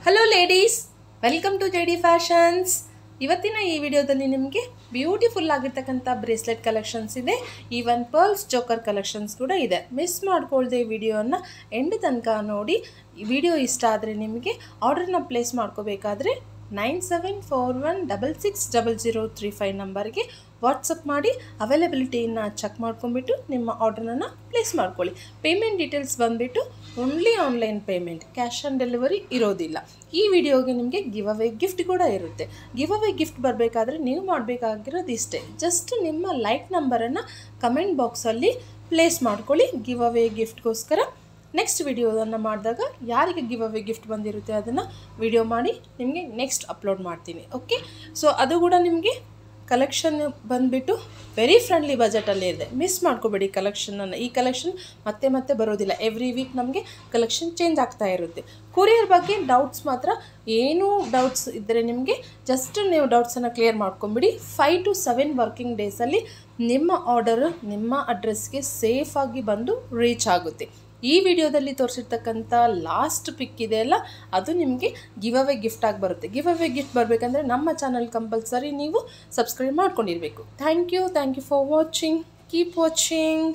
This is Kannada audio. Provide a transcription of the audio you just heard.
Hello ladies, welcome to JD Fashions. ಇವತ್ತಿನ ಈ ವಿಡಿಯೋದಲ್ಲಿ ನಿಮಗೆ ಬ್ಯೂಟಿಫುಲ್ ಆಗಿರ್ತಕ್ಕಂಥ ಬ್ರೇಸ್ಲೆಟ್ ಕಲೆಕ್ಷನ್ಸ್ ಇದೆ. ಈವನ್ ಪರ್ಲ್ಸ್ ಚೋಕರ್ ಕಲೆಕ್ಷನ್ಸ್ ಕೂಡ ಇದೆ. ಮಿಸ್ ಮಾಡ್ಕೊಳ್ದೆ ಈ ವಿಡಿಯೋನ ಎಂಡ್ ತನಕ ನೋಡಿ. ಈ ವಿಡಿಯೋ ಇಷ್ಟ ಆದರೆ ನಿಮಗೆ ಆರ್ಡರ್ನ ಪ್ಲೇಸ್ ಮಾಡ್ಕೋಬೇಕಾದ್ರೆ 9741660035 ನಂಬರ್ಗೆ ವಾಟ್ಸಪ್ ಮಾಡಿ ಅವೈಲಬಿಲಿಟಿಯನ್ನು ಚೆಕ್ ಮಾಡ್ಕೊಂಬಿಟ್ಟು ನಿಮ್ಮ ಆರ್ಡರ್ನ ಪ್ಲೇಸ್ ಮಾಡ್ಕೊಳ್ಳಿ. ಪೇಮೆಂಟ್ ಡೀಟೇಲ್ಸ್ ಬಂದುಬಿಟ್ಟು only online payment, cash on delivery ಇರೋದಿಲ್ಲ. ಈ ವಿಡಿಯೋಗೆ ನಿಮಗೆ ಗಿವ್ ಅವೇ ಗಿಫ್ಟ್ ಕೂಡ ಇರುತ್ತೆ. ಗಿವ್ ಅವೇ ಗಿಫ್ಟ್ ಬರಬೇಕಾದ್ರೆ ನೀವು ಮಾಡಬೇಕಾಗಿರೋದು ಇಷ್ಟೇ, ಜಸ್ಟ್ ನಿಮ್ಮ ಲೈಕ್ ನಂಬರನ್ನು ಕಮೆಂಟ್ ಬಾಕ್ಸಲ್ಲಿ ಪ್ಲೇಸ್ ಮಾಡ್ಕೊಳ್ಳಿ ಗಿವ್ ಅವೇ ಗಿಫ್ಟ್ಗೋಸ್ಕರ. ನೆಕ್ಸ್ಟ್ ವಿಡಿಯೋದನ್ನು ಮಾಡಿದಾಗ ಯಾರಿಗೆ ಗಿವ್ ಅವೇ ಗಿಫ್ಟ್ ಬಂದಿರುತ್ತೆ ಅದನ್ನು ವಿಡಿಯೋ ಮಾಡಿ ನಿಮಗೆ ನೆಕ್ಸ್ಟ್ ಅಪ್ಲೋಡ್ ಮಾಡ್ತೀನಿ. ಓಕೆ, ಸೊ ಅದು ಕೂಡ ನಿಮಗೆ ಕಲೆಕ್ಷನ್ ಬಂದುಬಿಟ್ಟು ವೆರಿ ಫ್ರೆಂಡ್ಲಿ ಬಜೆಟಲ್ಲೇ ಇದೆ. ಮಿಸ್ ಮಾಡ್ಕೋಬೇಡಿ ಕಲೆಕ್ಷನನ್ನು. ಈ ಕಲೆಕ್ಷನ್ ಮತ್ತೆ ಮತ್ತೆ ಬರೋದಿಲ್ಲ. ಎವ್ರಿ ವೀಕ್ ನಮಗೆ ಕಲೆಕ್ಷನ್ ಚೇಂಜ್ ಆಗ್ತಾ ಇರುತ್ತೆ. ಕೊರಿಯರ್ ಬಗ್ಗೆ ಡೌಟ್ಸ್ ಮಾತ್ರ ಏನೂ ಡೌಟ್ಸ್ ಇದ್ದರೆ ನಿಮಗೆ ಜಸ್ಟ್ ನೀವು ಡೌಟ್ಸನ್ನು ಕ್ಲಿಯರ್ ಮಾಡ್ಕೊಂಬಿಡಿ. 5 to 7 ವರ್ಕಿಂಗ್ ಡೇಸಲ್ಲಿ ನಿಮ್ಮ ಆರ್ಡರ್ ನಿಮ್ಮ ಅಡ್ರೆಸ್ಗೆ ಸೇಫಾಗಿ ಬಂದು ರೀಚ್ ಆಗುತ್ತೆ. ಈ ವಿಡಿಯೋದಲ್ಲಿ ತೋರಿಸಿರ್ತಕ್ಕಂಥ ಲಾಸ್ಟ್ ಪಿಕ್ ಇದೆಯಲ್ಲ, ಅದು ನಿಮಗೆ ಗಿವ್ ಅವೇ ಗಿಫ್ಟ್ ಆಗಿ ಬರುತ್ತೆ. ಗಿವ್ ಅವೇ ಗಿಫ್ಟ್ ಬರಬೇಕಂದ್ರೆ ನಮ್ಮ ಚಾನಲ್ ಕಂಪಲ್ಸರಿ ನೀವು ಸಬ್ಸ್ಕ್ರೈಬ್ ಮಾಡ್ಕೊಂಡಿರಬೇಕು. Thank you for watching. Keep watching.